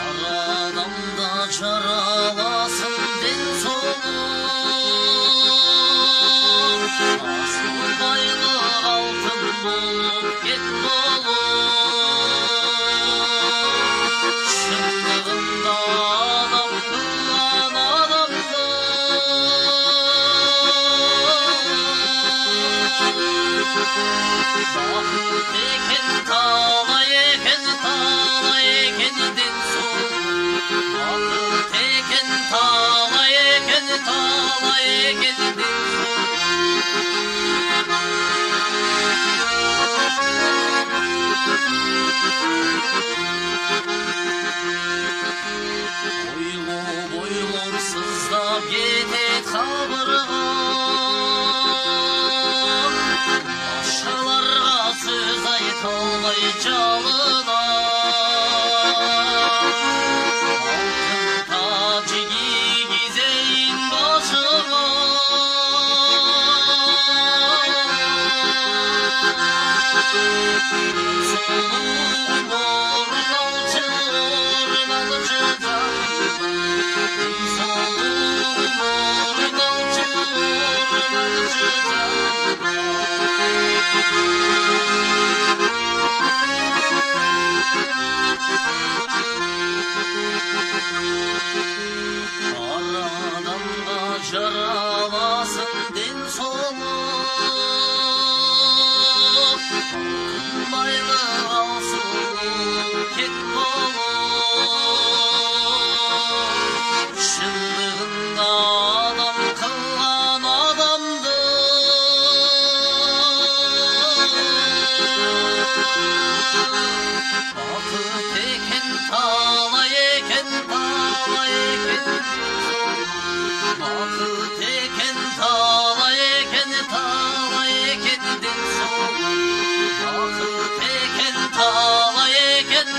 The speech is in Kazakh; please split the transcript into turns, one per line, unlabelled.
Арадамда жараласын ден соңы, асыл байлық алтын болып кет болып. Шындығында адам қылған адамды, бақыт екен талай екен ден соңы. Бақыт екен талай екен ден соңы. Ойлап сыздап кетет қабырғам, ашаларға сөз айта алмай жалынам. Алтын тәж кигізейін башыма, сұлуым орналшы Арадамда жараласын ден соңы, алтын байлық алсын кет болып. Шындығында адам қылған адамды, бақыт екен талай екен ден соңы. Бақыт екен талай екен ден соңы. Бақыт екен талай екен